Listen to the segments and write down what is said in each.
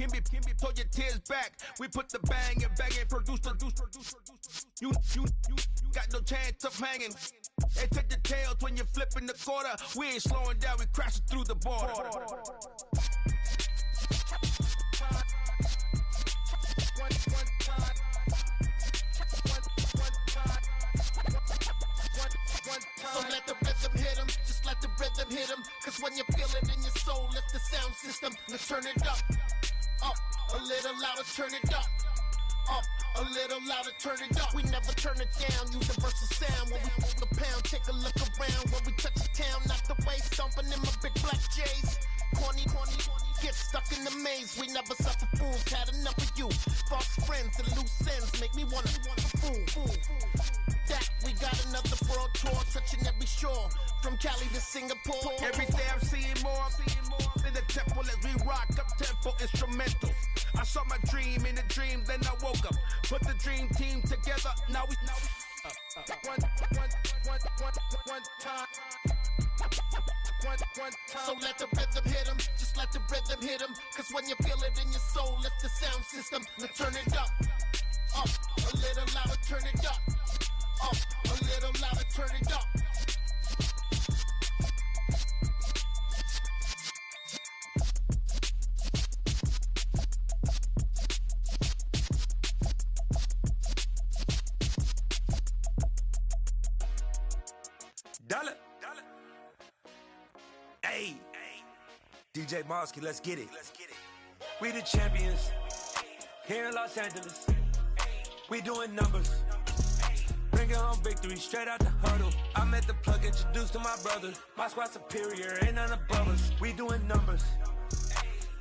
throw your tears back. We put the bang and produce. You got no chance of hanging. They take the tails when you're flipping the quarter. We ain't slowing down, we crashing through the border. So let the rhythm hit him, just let the rhythm hit him. Cause when you feel it in your soul, lift the sound system. Now turn it up, a little louder, turn it up. A little louder, turn it up. We never turn it down, universal sound. When we move the pound, take a look around. When we touch the town, knock the way, stomping in my big black J's. Corny, get stuck in the maze. We never suffer fools, had enough of you. False friends and loose ends make me wanna fool. That we got another world tour, touching every shore, from Cali to Singapore. Every day I'm seeing more in the temple as we rock up tempo instrumentals. I saw my dream in a dream, then I woke up. Put the dream team together, now we one time. So let the rhythm hit him, just let the rhythm hit him. Cause when you feel it in your soul, lift the sound system. Now turn it up, a little louder, turn it up. A little louder, turn it up. Dollar. Hey, DJ Mosky, let's get it. We the champions here in Los Angeles. We doing numbers. Bringing home victory straight out the huddle. I met the plug, introduced to my brother. My squad superior, ain't none above us. We doing numbers.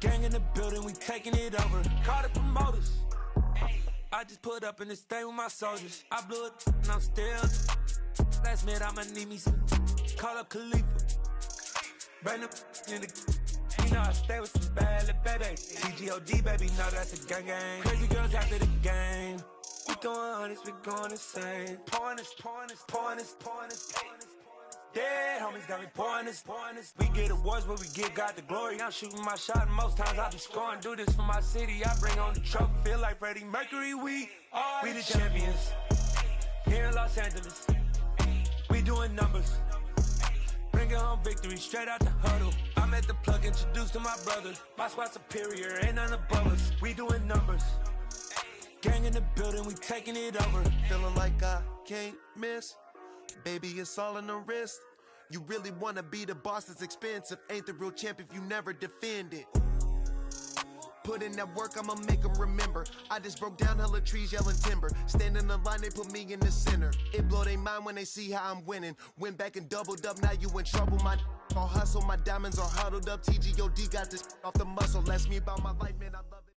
Gang in the building, we taking it over. Call the promoters. I just put up in this thing with my soldiers. I blew it and I'm still. Last minute I'ma need me some. Call up Khalifa. Bring them in the. You know I stay with some bad little baby. TGOD baby, know that's a gang. Crazy girls after the game. We throwing hundreds, we going insane. Pouring this. Dead homies got me pouring this. We get awards, but we give God the glory. I'm shooting my shot, and most times I be scoring. Do this for my city, I bring on the trophy. Feel like Freddie Mercury, we the champions. Here in Los Angeles, we doing numbers. Bringing home victory straight out the huddle. I met the plug, introduced to my brother. My squad superior, ain't none above us. We doing numbers. Gang in the building, we taking it over. Feeling like I can't miss. Baby, it's all in the wrist. You really wanna be the boss, it's expensive. Ain't the real champ if you never defend it. Put in that work, I'ma make them remember. I just broke down hella trees, yelling timber. Stand in the line, they put me in the center. It blow their mind when they see how I'm winning. Went back and doubled up, now you in trouble. My all hustle, my diamonds are huddled up. TGOD got this off the muscle. Ask me about my life, man, I love it.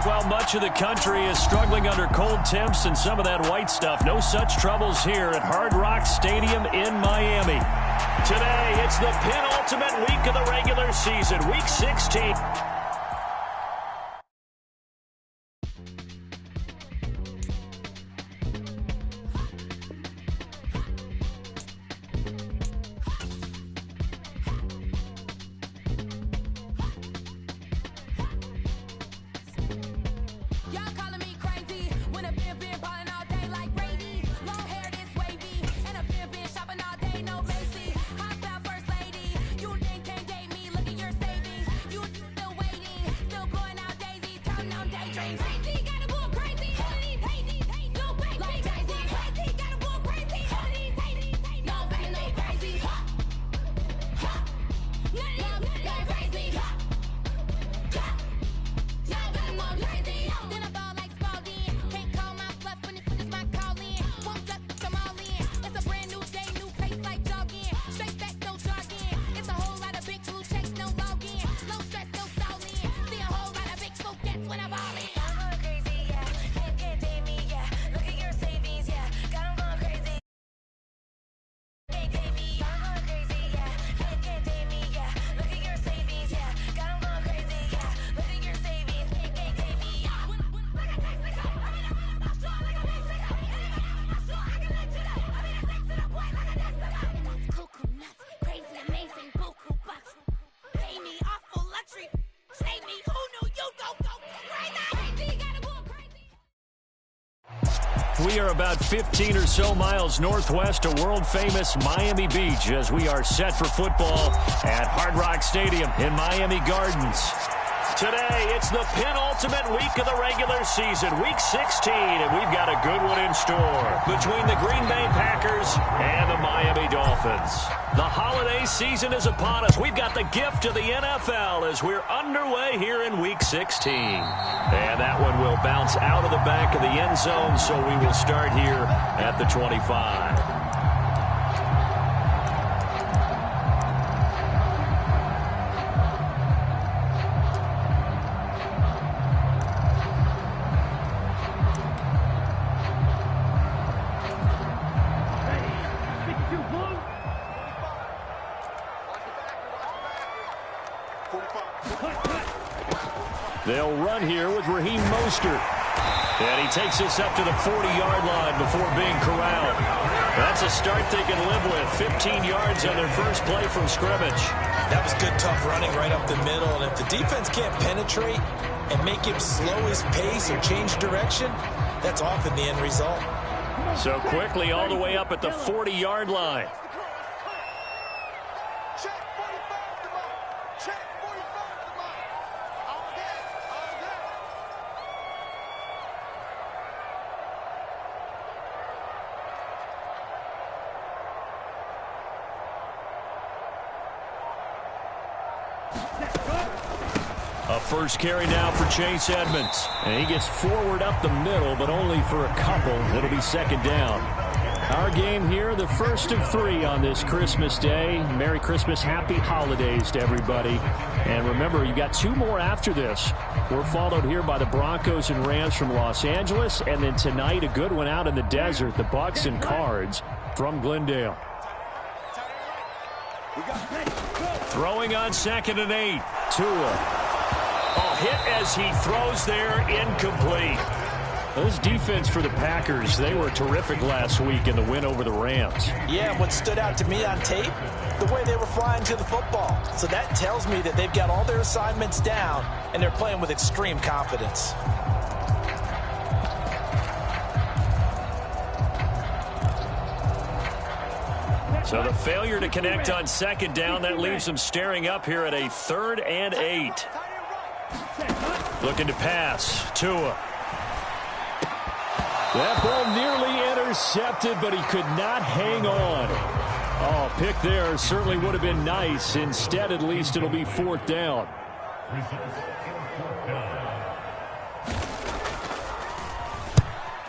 Well, much of the country is struggling under cold temps and some of that white stuff. No such troubles here at Hard Rock Stadium in Miami. Today, it's the penultimate week of the regular season, Week 16. Wait We are about 15 or so miles northwest of world-famous Miami Beach as we are set for football at Hard Rock Stadium in Miami Gardens. Today, it's the penultimate week of the regular season, week 16, and we've got a good one in store between the Green Bay Packers and the Miami Dolphins. The holiday season is upon us. We've got the gift of the NFL as we're underway here in week 16. And that one will bounce out of the back of the end zone, so we will start here at the 25. They'll run here with Raheem Mostert. And he takes us up to the 40-yard line before being corralled. That's a start they can live with. 15 yards on their first play from scrimmage. That was good, tough running right up the middle. And if the defense can't penetrate and make him slow his pace or change direction, that's often the end result. So quickly all the way up at the 40-yard line. A first carry now for Chase Edmonds. And he gets forward up the middle, but only for a couple. It'll be second down. Our game here, the first of 3 on this Christmas Day. Merry Christmas, happy holidays to everybody. And remember, you got 2 more after this. We're followed here by the Broncos and Rams from Los Angeles. And then tonight, a good one out in the desert, the Bucks and Cards from Glendale. Throwing on 2nd and 8. Tua. Hit as he throws there, incomplete. This defense for the Packers, they were terrific last week in the win over the Rams. Yeah, what stood out to me on tape, the way they were flying to the football. So that tells me that they've got all their assignments down, and they're playing with extreme confidence. So the failure to connect on 2nd down, that leaves them staring up here at a 3rd and 8. Looking to pass. Tua. That ball nearly intercepted, but he could not hang on. Oh, pick there certainly would have been nice. Instead, at least, it'll be 4th down.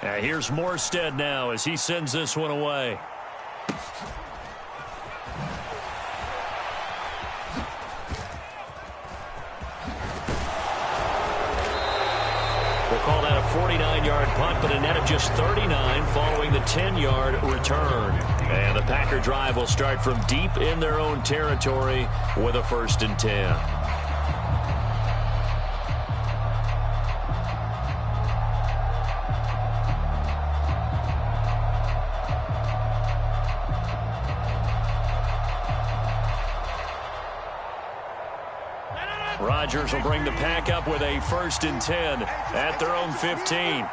Here's Morstead now as he sends this one away. Call that a 49-yard punt, but a net of just 39 following the 10-yard return. And the Packer drive will start from deep in their own territory with a 1st and 10. Rodgers will bring the Pack up with a 1st and 10 at their own 15.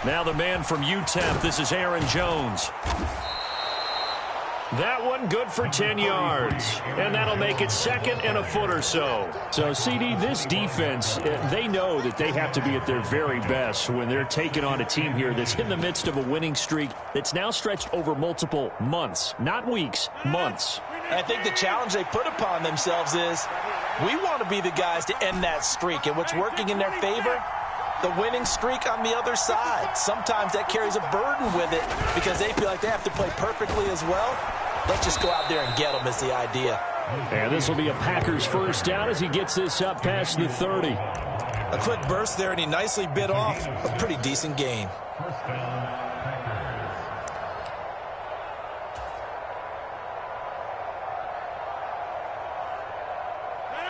Now the man from UTEP, this is Aaron Jones. That one good for 10 yards. And that'll make it 2nd and a foot or so. So, CD, this defense, they know that they have to be at their very best when they're taking on a team here that's in the midst of a winning streak that's now stretched over multiple months. Not weeks, months. I think the challenge they put upon themselves is we want to be the guys to end that streak. And what's working in their favor? The winning streak on the other side. Sometimes that carries a burden with it because they feel like they have to play perfectly as well. Let's just go out there and get them is the idea. And this will be a Packers 1st down as he gets this up past the 30. A quick burst there, and he nicely bit off a pretty decent gain.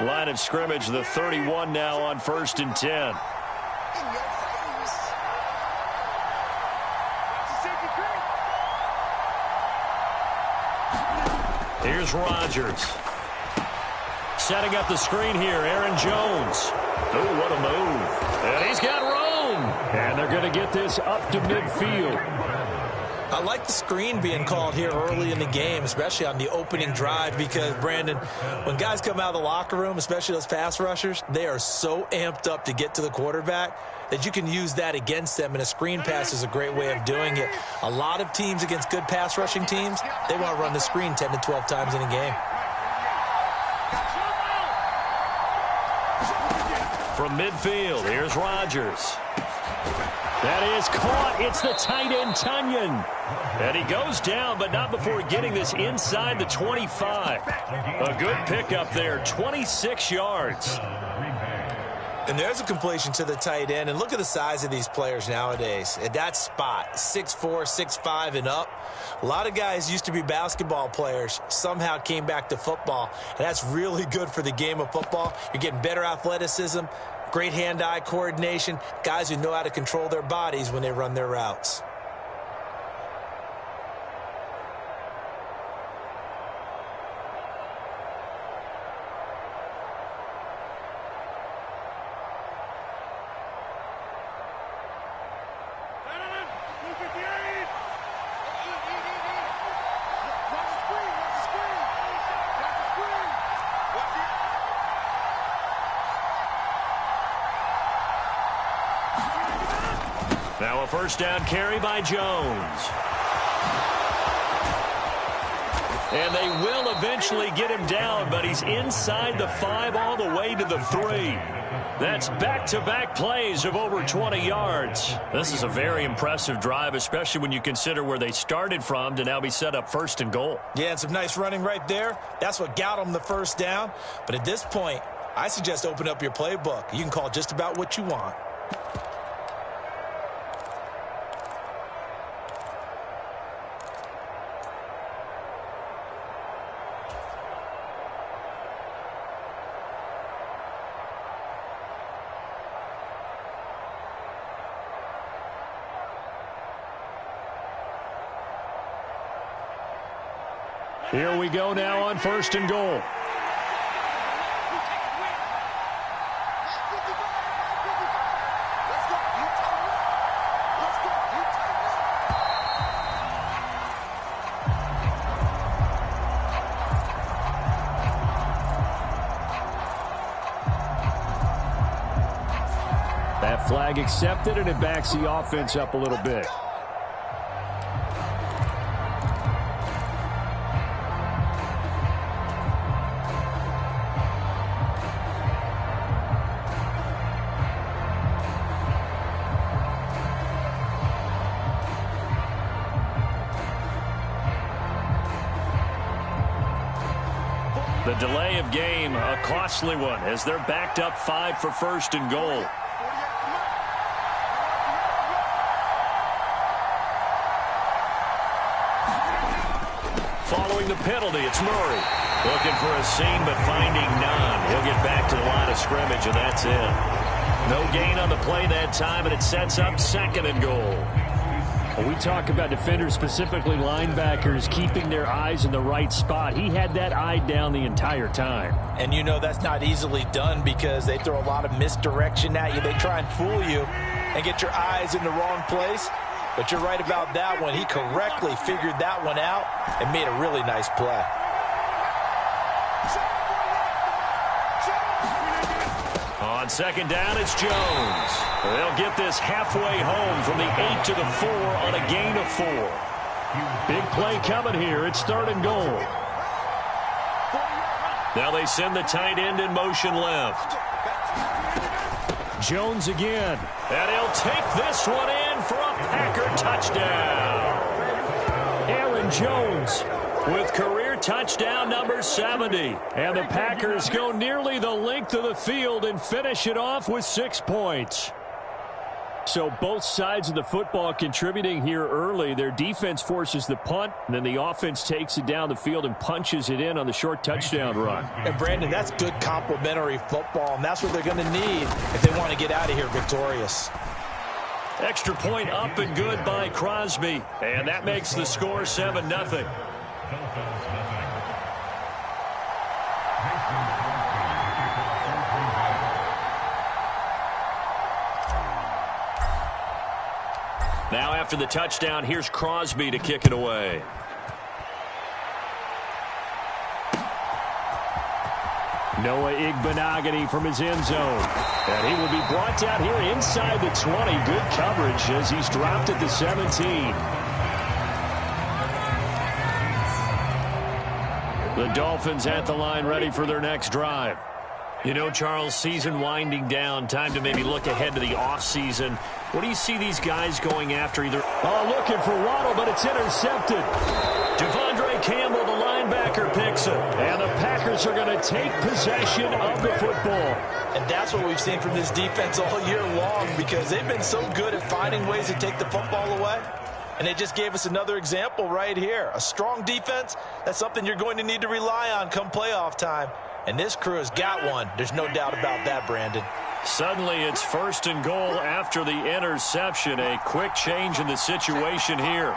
Line of scrimmage, the 31 now on 1st and 10. Here's Rodgers. Setting up the screen here, Aaron Jones. Oh, what a move. And he's get this up to midfield. I like the screen being called here early in the game, especially on the opening drive, because, Brandon, when guys come out of the locker room, especially those pass rushers, they are so amped up to get to the quarterback that you can use that against them, and a screen pass is a great way of doing it. A lot of teams against good pass rushing teams, they want to run the screen 10 to 12 times in a game. From midfield, here's Rodgers. That is caught. It's the tight end, Tunyon. And he goes down, but not before getting this inside the 25. A good pickup there, 26 yards. And there's a completion to the tight end. And look at the size of these players nowadays. At that spot, 6'4", 6'5", and up. A lot of guys used to be basketball players, somehow came back to football. And that's really good for the game of football. You're getting better athleticism, great hand-eye coordination, guys who know how to control their bodies when they run their routes. Now a first down carry by Jones. And they will eventually get him down, but he's inside the 5 all the way to the 3. That's back-to-back plays of over 20 yards. This is a very impressive drive, especially when you consider where they started from to now be set up 1st and goal. Yeah, and some nice running right there. That's what got them the first down. But at this point, I suggest open up your playbook. You can call just about what you want. Here we go now on 1st and goal. That flag accepted, and it backs the offense up a little bit. The delay of game, a costly one, as they're backed up 5 for 1st and goal. Following the penalty, it's Murray. Looking for a seam, but finding none. He'll get back to the line of scrimmage, and that's it. No gain on the play that time, and it sets up 2nd and goal. Well, we talk about defenders, specifically linebackers, keeping their eyes in the right spot. He had that eye down the entire time. And you know that's not easily done because they throw a lot of misdirection at you. They try and fool you and get your eyes in the wrong place. But you're right about that one. He correctly figured that one out and made a really nice play. On 2nd down, it's Jones. They'll get this halfway home from the 8 to the 4 on a gain of 4. Big play coming here. It's 3rd and goal. Now they send the tight end in motion left. Jones again. And he'll take this one in for a Packer touchdown. Aaron Jones with career touchdown number 70. And the Packers go nearly the length of the field and finish it off with 6 points. So both sides of the football contributing here early. Their defense forces the punt, and then the offense takes it down the field and punches it in on the short touchdown run. And, Brandon, that's good complementary football, and that's what they're going to need if they want to get out of here victorious. Extra point up and good by Crosby, and that makes the score 7-0. Now after the touchdown, here's Crosby to kick it away. Noah Igbenogany from his end zone. And he will be brought down here inside the 20. Good coverage as he's dropped at the 17. The Dolphins at the line ready for their next drive. You know, Charles, season winding down, time to maybe look ahead to the offseason. What do you see these guys going after? Either looking for Waddle, but it's intercepted. Devondre Campbell, the linebacker, picks it. And the Packers are going to take possession of the football. And that's what we've seen from this defense all year long, because they've been so good at finding ways to take the football away. And they just gave us another example right here. A strong defense, that's something you're going to need to rely on come playoff time. And this crew has got one. There's no doubt about that, Brandon. Suddenly it's 1st and goal after the interception. A quick change in the situation here.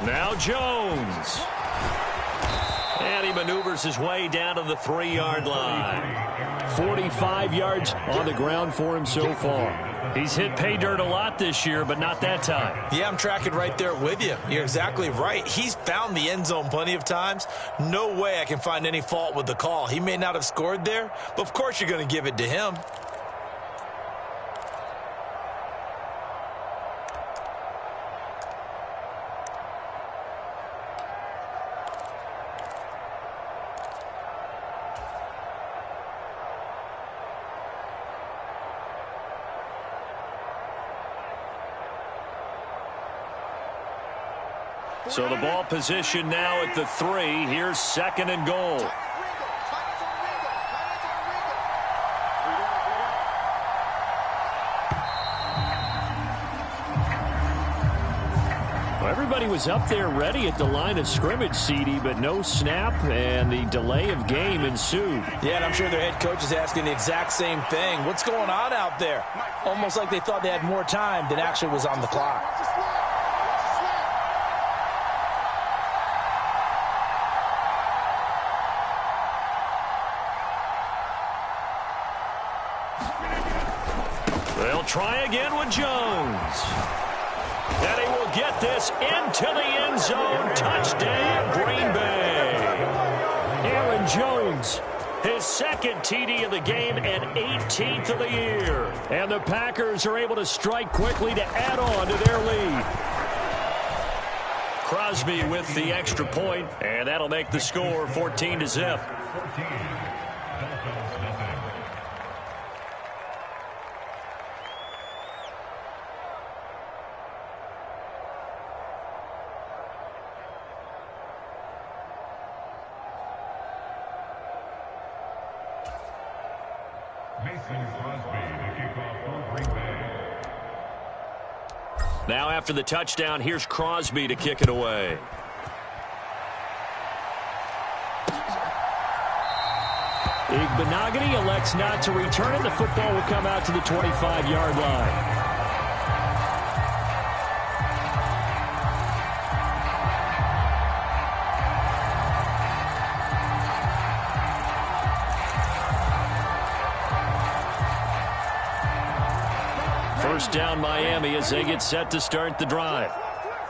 Now Jones. And he maneuvers his way down to the 3-yard line. 45 yards on the ground for him so far. He's hit pay dirt a lot this year, but not that time. Yeah, I'm tracking right there with you. You're exactly right. He's found the end zone plenty of times. No way I can find any fault with the call. He may not have scored there, but of course you're going to give it to him. So the ball position now at the 3. Here's 2nd and goal. Well, everybody was up there ready at the line of scrimmage, CD, but no snap, and the delay of game ensued. Yeah, and I'm sure their head coach is asking the exact same thing. What's going on out there? Almost like they thought they had more time than actually was on the clock. They'll try again with Jones. And he will get this into the end zone. Touchdown, Green Bay. Aaron Jones, his 2nd TD of the game and 18th of the year. And the Packers are able to strike quickly to add on to their lead. Crosby with the extra point, and that'll make the score 14-0. Now after the touchdown, here's Crosby to kick it away. Igbenogany elects not to return it. The football will come out to the 25-yard line. First down Miami as they get set to start the drive.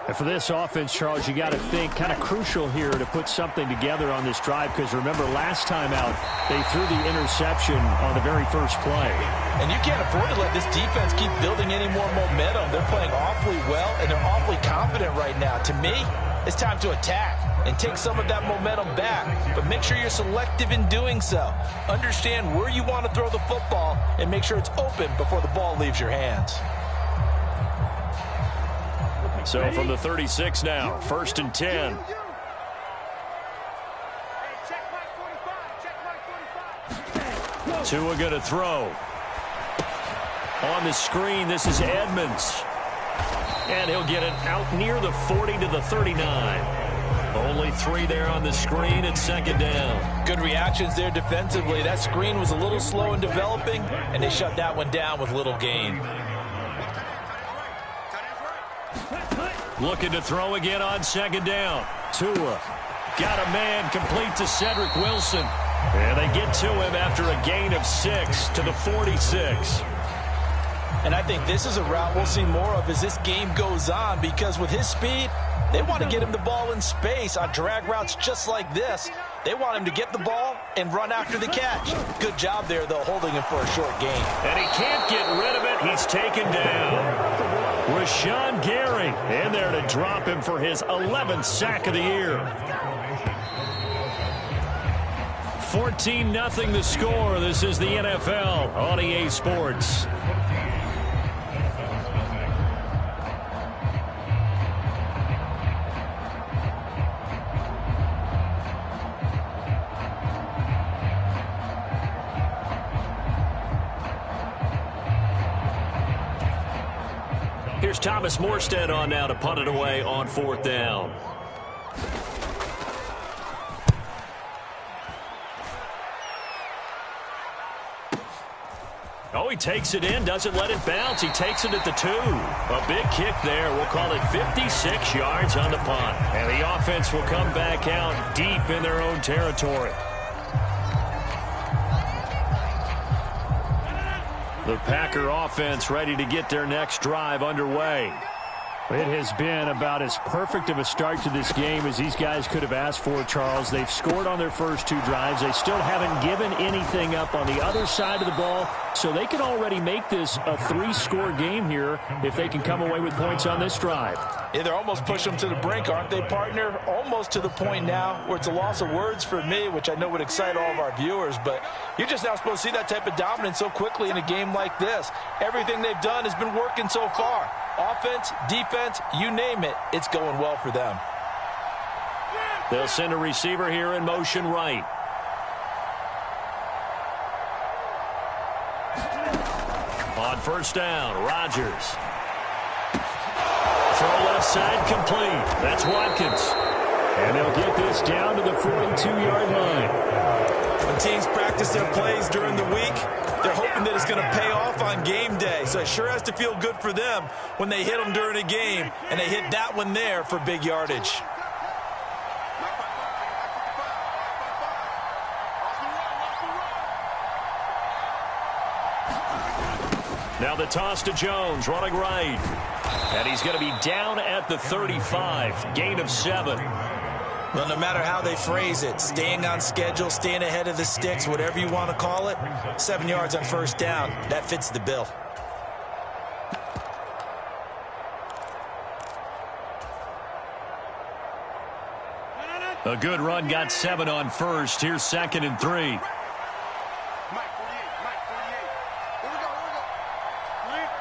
And for this offense, Charles, you got to think kind of crucial here to put something together on this drive, because remember last time out they threw the interception on the very first play. And you can't afford to let this defense keep building any more momentum. They're playing awfully well and they're awfully confident right now. To me, it's time to attack and take some of that momentum back, but make sure you're selective in doing so. Understand where you want to throw the football and make sure it's open before the ball leaves your hands. So from the 36 now, 1st and 10. Tua going to throw. On the screen, this is Edmonds. And he'll get it out near the 40 to the 39. Only 3 there on the screen at 2nd down. Good reactions there defensively. That screen was a little slow in developing, and they shut that one down with little gain. Looking to throw again on 2nd down. Tua got a man complete to Cedric Wilson. And they get to him after a gain of 6 to the 46. And I think this is a route we'll see more of as this game goes on, because with his speed, they want to get him the ball in space on drag routes just like this. They want him to get the ball and run after the catch. Good job there, though, holding him for a short gain. And he can't get rid of it. He's taken down. Rashawn Gary in there to drop him for his 11th sack of the year. 14-0 the score. This is the NFL on EA Sports. Here's Thomas Morstead on now to punt it away on 4th down. Oh, he takes it in, doesn't let it bounce. He takes it at the 2. A big kick there. We'll call it 56 yards on the punt. And the offense will come back out deep in their own territory. The Packer offense ready to get their next drive underway. It has been about as perfect of a start to this game as these guys could have asked for, Charles. They've scored on their first 2 drives. They still haven't given anything up on the other side of the ball, so they can already make this a 3-score game here if they can come away with points on this drive. Yeah, they're almost pushing them to the brink, aren't they, partner? Almost to the point now where it's a loss of words for me, which I know would excite all of our viewers, but you're just now supposed to see that type of dominance so quickly in a game like this. Everything they've done has been working so far. Offense, defense, you name it, it's going well for them. They'll send a receiver here in motion right. On 1st down, Rodgers. Throw left side complete. That's Watkins. And they'll get this down to the 42-yard line. When teams practice their plays during the week, they're hoping that it's going to pay off on game day. So it sure has to feel good for them when they hit them during a game, and they hit that one there for big yardage. Now the toss to Jones, running right. And he's going to be down at the 35, gain of 7. Well, no matter how they phrase it, staying on schedule, staying ahead of the sticks, whatever you want to call it, 7 yards on 1st down, that fits the bill. A good run, got 7 on 1st. Here's 2nd and 3.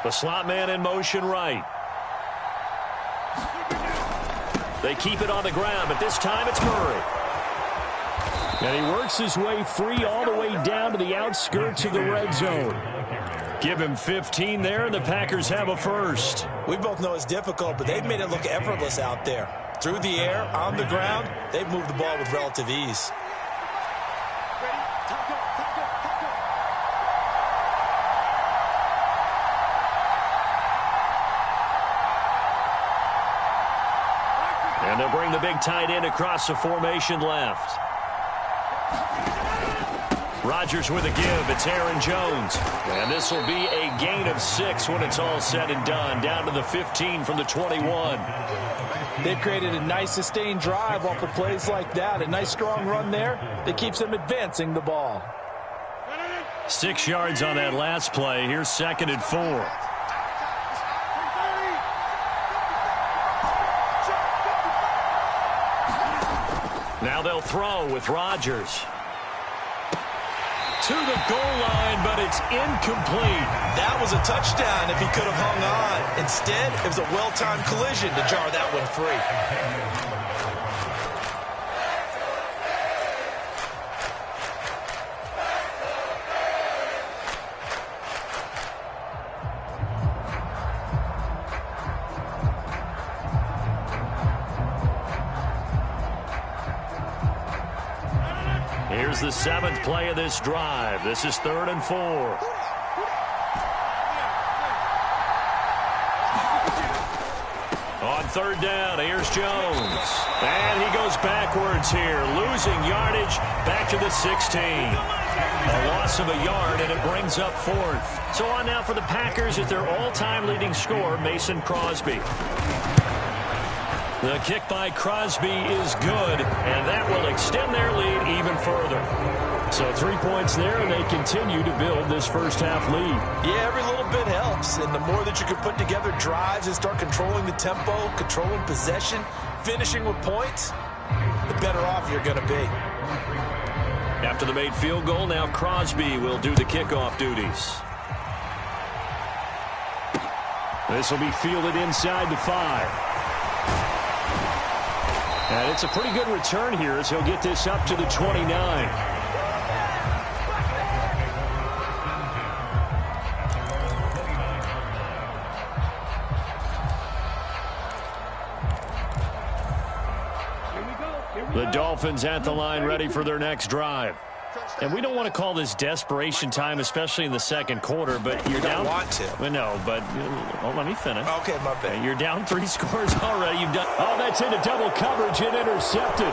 The slot man in motion right. They keep it on the ground, but this time it's Murray. And he works his way free all the way down to the outskirts of the red zone. Give him 15 there, and the Packers have a first. We both know it's difficult, but they've made it look effortless out there. Through the air, on the ground, they've moved the ball with relative ease. And they'll bring the big tight end across the formation left. Rodgers with a give. It's Aaron Jones. And this will be a gain of 6 when it's all said and done. Down to the 15 from the 21. They've created a nice sustained drive off of plays like that. A nice strong run there that keeps them advancing the ball. 6 yards on that last play. Here's 2nd and 4. Now they'll throw with Rodgers. To the goal line, but it's incomplete. That was a touchdown if he could have hung on. Instead, it was a well-timed collision to jar that one free. Here's the 7th play of this drive. This is 3rd and 4. On 3rd down. Here's Jones. And he goes backwards here, losing yardage back to the 16. A loss of a yard, and it brings up 4th. So on now for the Packers at their all-time leading scorer, Mason Crosby. The kick by Crosby is good, and that will extend their lead even further. So 3 points there, and they continue to build this first-half lead. Yeah, every little bit helps, and the more that you can put together drives and start controlling the tempo, controlling possession, finishing with points, the better off you're going to be. After the made field goal, now Crosby will do the kickoff duties. This will be fielded inside the 5. And it's a pretty good return here as he'll get this up to the 29. The Dolphins at the line ready for their next drive. And we don't want to call this desperation time, especially in the second quarter, but you're down. You don't want to. Well, no, but let me finish. Okay, my bad. You're down 3 scores already. You've done. Oh, that's into double coverage and intercepted.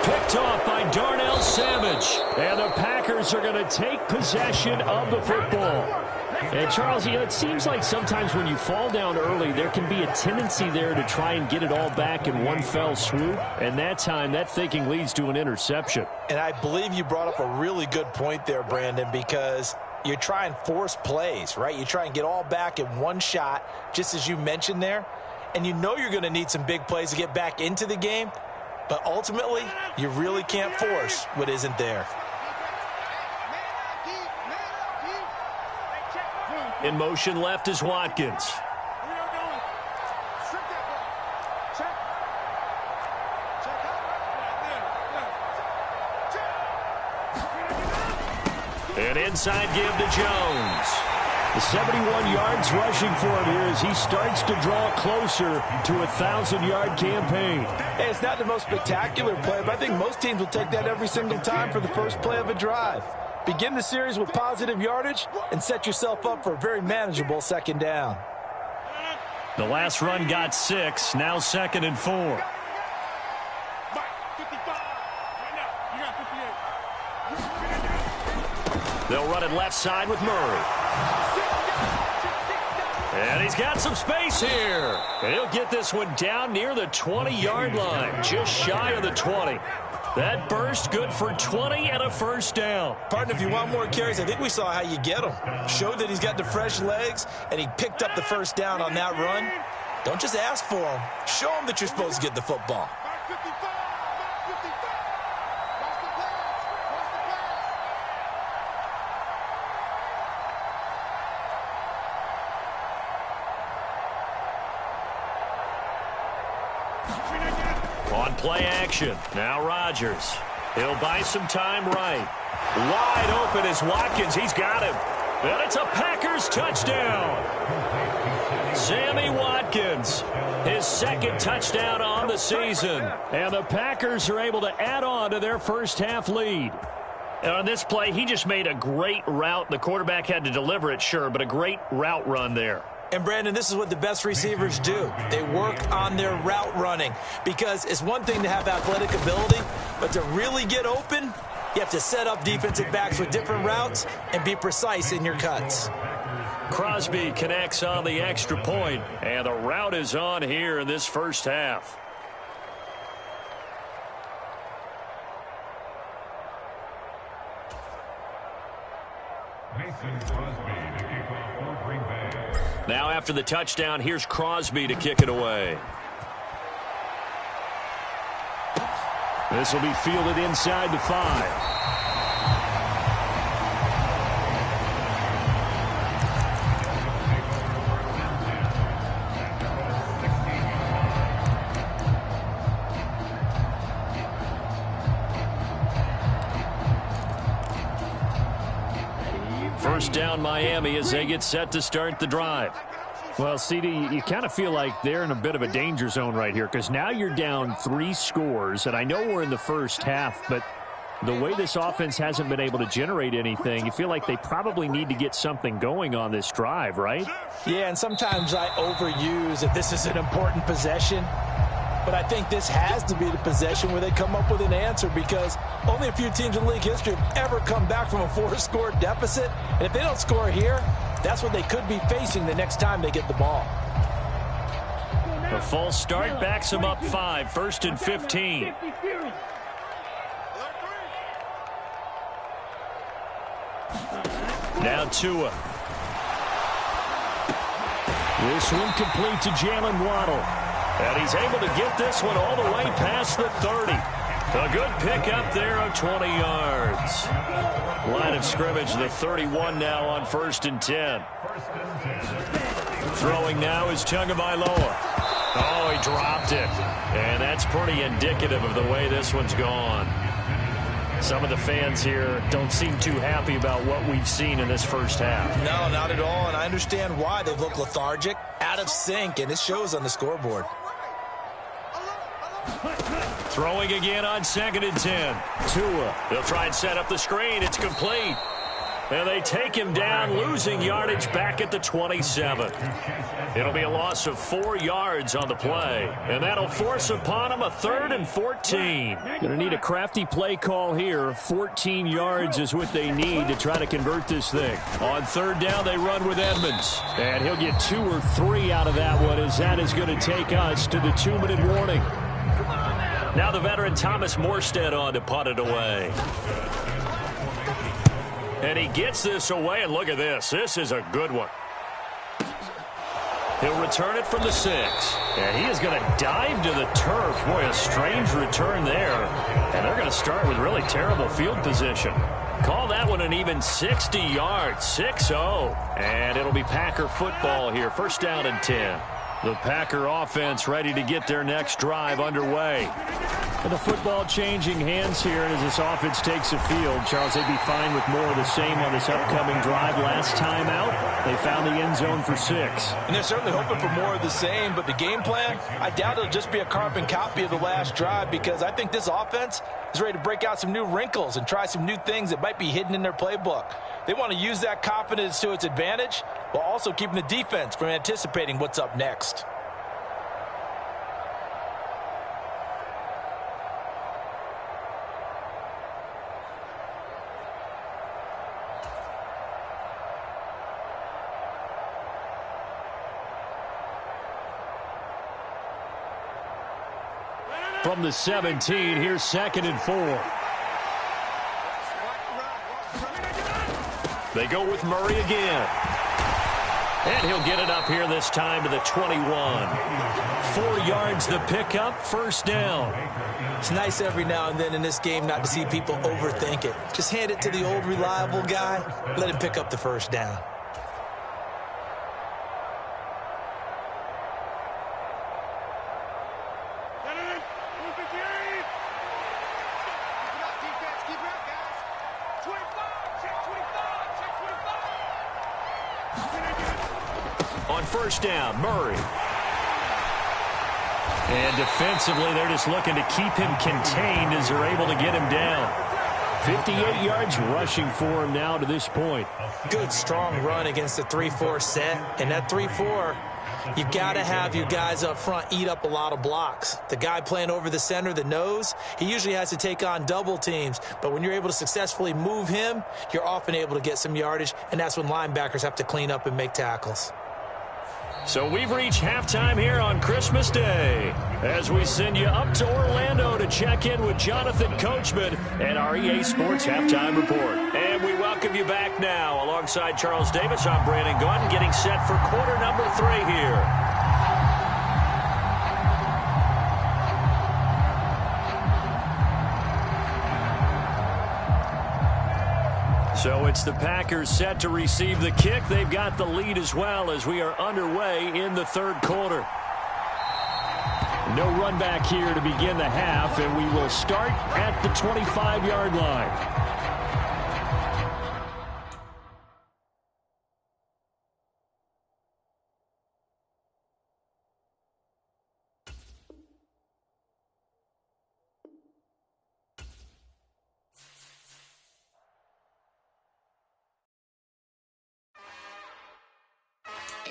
Picked off by Darnell Savage. And the Packers are going to take possession of the football. And, Charles, it seems like sometimes when you fall down early, there can be a tendency there to try and get it all back in one fell swoop. And that time, that thinking leads to an interception. And I believe you brought up a really good point there, Brandon, because you try and force plays, right? You try and get all back in one shot, just as you mentioned there. And you know you're going to need some big plays to get back into the game. But ultimately, you really can't force what isn't there. In motion left is Watkins. An inside give to Jones. The 71 yards rushing for him here as he starts to draw closer to a 1,000-yard campaign. Hey, it's not the most spectacular play, but I think most teams will take that every single time for the first play of a drive. Begin the series with positive yardage and set yourself up for a very manageable 2nd down. The last run got 6, now 2nd and 4. They'll run it left side with Murray. And he's got some space here. And he'll get this one down near the 20-yard line, just shy of the 20. That burst good for 20 and a 1st down. Partner, if you want more carries, I think we saw how you get him. Showed that he's got the fresh legs, and he picked up the 1st down on that run. Don't just ask for him. Show him that you're supposed to get the football. On play action, now Rodgers. He'll buy some time right. Wide open is Watkins. He's got him. And it's a Packers touchdown. Sammy Watkins, his 2nd touchdown on the season. And the Packers are able to add on to their first-half lead. And on this play, he just made a great route. The quarterback had to deliver it, sure, but a great route run there. And, Brandon, this is what the best receivers do. They work on their route running because it's one thing to have athletic ability, but to really get open, you have to set up defensive backs with different routes and be precise in your cuts. Crosby connects on the extra point, and the route is on here in this first half. Now after the touchdown, here's Crosby to kick it away. This will be fielded inside the 5. First down Miami as they get set to start the drive. Well, CD, you kind of feel like they're in a bit of a danger zone right here because now you're down 3 scores, and I know we're in the first half, but the way this offense hasn't been able to generate anything, you feel like they probably need to get something going on this drive, right? Yeah, and sometimes I overuse that this is an important possession. But I think this has to be the possession where they come up with an answer, because only a few teams in league history have ever come back from a 4-score deficit. And if they don't score here, that's what they could be facing the next time they get the ball. A false start backs them up 5, 1st and 15. Now Tua. This one complete to Jalen Waddle. And he's able to get this one all the way past the 30. A good pickup there of 20 yards. Line of scrimmage, the 31 now on 1st and 10. Throwing now is Tagovailoa. Oh, he dropped it. And that's pretty indicative of the way this one's gone. Some of the fans here don't seem too happy about what we've seen in this first half. No, not at all, and I understand why. They look lethargic, out of sync, and it shows on the scoreboard. Throwing again on 2nd and 10. Tua. They'll try and set up the screen. It's complete. And they take him down, losing yardage back at the 27. It'll be a loss of 4 yards on the play. And that'll force upon him a 3rd and 14. Going to need a crafty play call here. 14 yards is what they need to try to convert this thing. On 3rd down, they run with Edmonds. And he'll get 2 or 3 out of that one, as that is going to take us to the 2-minute warning. Now the veteran Thomas Morstead on to punt it away. And he gets this away, and look at this. This is a good one. He'll return it from the 6. And he is going to dive to the turf. Boy, a strange return there. And they're going to start with really terrible field position. Call that one an even 60 yards, 6-0. And it'll be Packer football here. 1st down and 10. The Packer offense ready to get their next drive underway. And the football changing hands here as this offense takes the field. Charles, they'd be fine with more of the same on this upcoming drive. Last time out, they found the end zone for 6. And they're certainly hoping for more of the same, but the game plan, I doubt it'll just be a carbon copy of the last drive, because I think this offense is ready to break out some new wrinkles and try some new things that might be hidden in their playbook. They want to use that confidence to its advantage while also keeping the defense from anticipating what's up next. From the 17, here's 2nd and 4. They go with Murray again. And he'll get it up here this time to the 21. 4 yards the pickup, 1st down. It's nice every now and then in this game not to see people overthink it. Just hand it to the old reliable guy. Let him pick up the 1st down. On 1st down, Murray. And defensively, they're just looking to keep him contained as they're able to get him down. 58 yards rushing for him now to this point. Good, strong run against the 3-4 set. And that 3-4, you've got to have your guys up front eat up a lot of blocks. The guy playing over the center, the nose, he usually has to take on double teams. But when you're able to successfully move him, you're often able to get some yardage, and that's when linebackers have to clean up and make tackles. So we've reached halftime here on Christmas Day as we send you up to Orlando to check in with Jonathan Coachman and our EA Sports Halftime Report. And we welcome you back now. Alongside Charles Davis, I'm Brandon Gunn, getting set for quarter number 3 here. So it's the Packers set to receive the kick. They've got the lead as well as we are underway in the 3rd quarter. No run back here to begin the half, and we will start at the 25-yard line.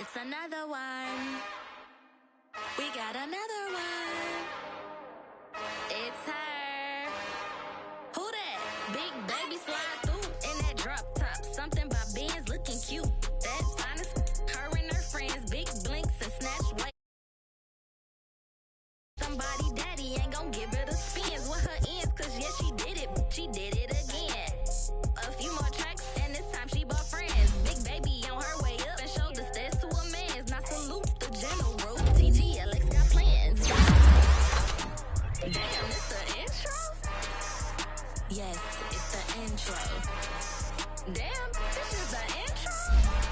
It's another one. We got another one. It's her. Who that? Big baby slide through in that drop top. Something by Benz looking cute. That's honest. Her and her friends, big blinks and snatch white. Somebody daddy ain't gon' give her the spins with her ends, cause yeah, she did it again. A few more tracks and this time she bought friends. Big baby on her way up and showed the stairs to a man's. Now salute the general. TGLX got plans. Damn, it's the intro? Yes, it's the intro. Damn, this is the intro?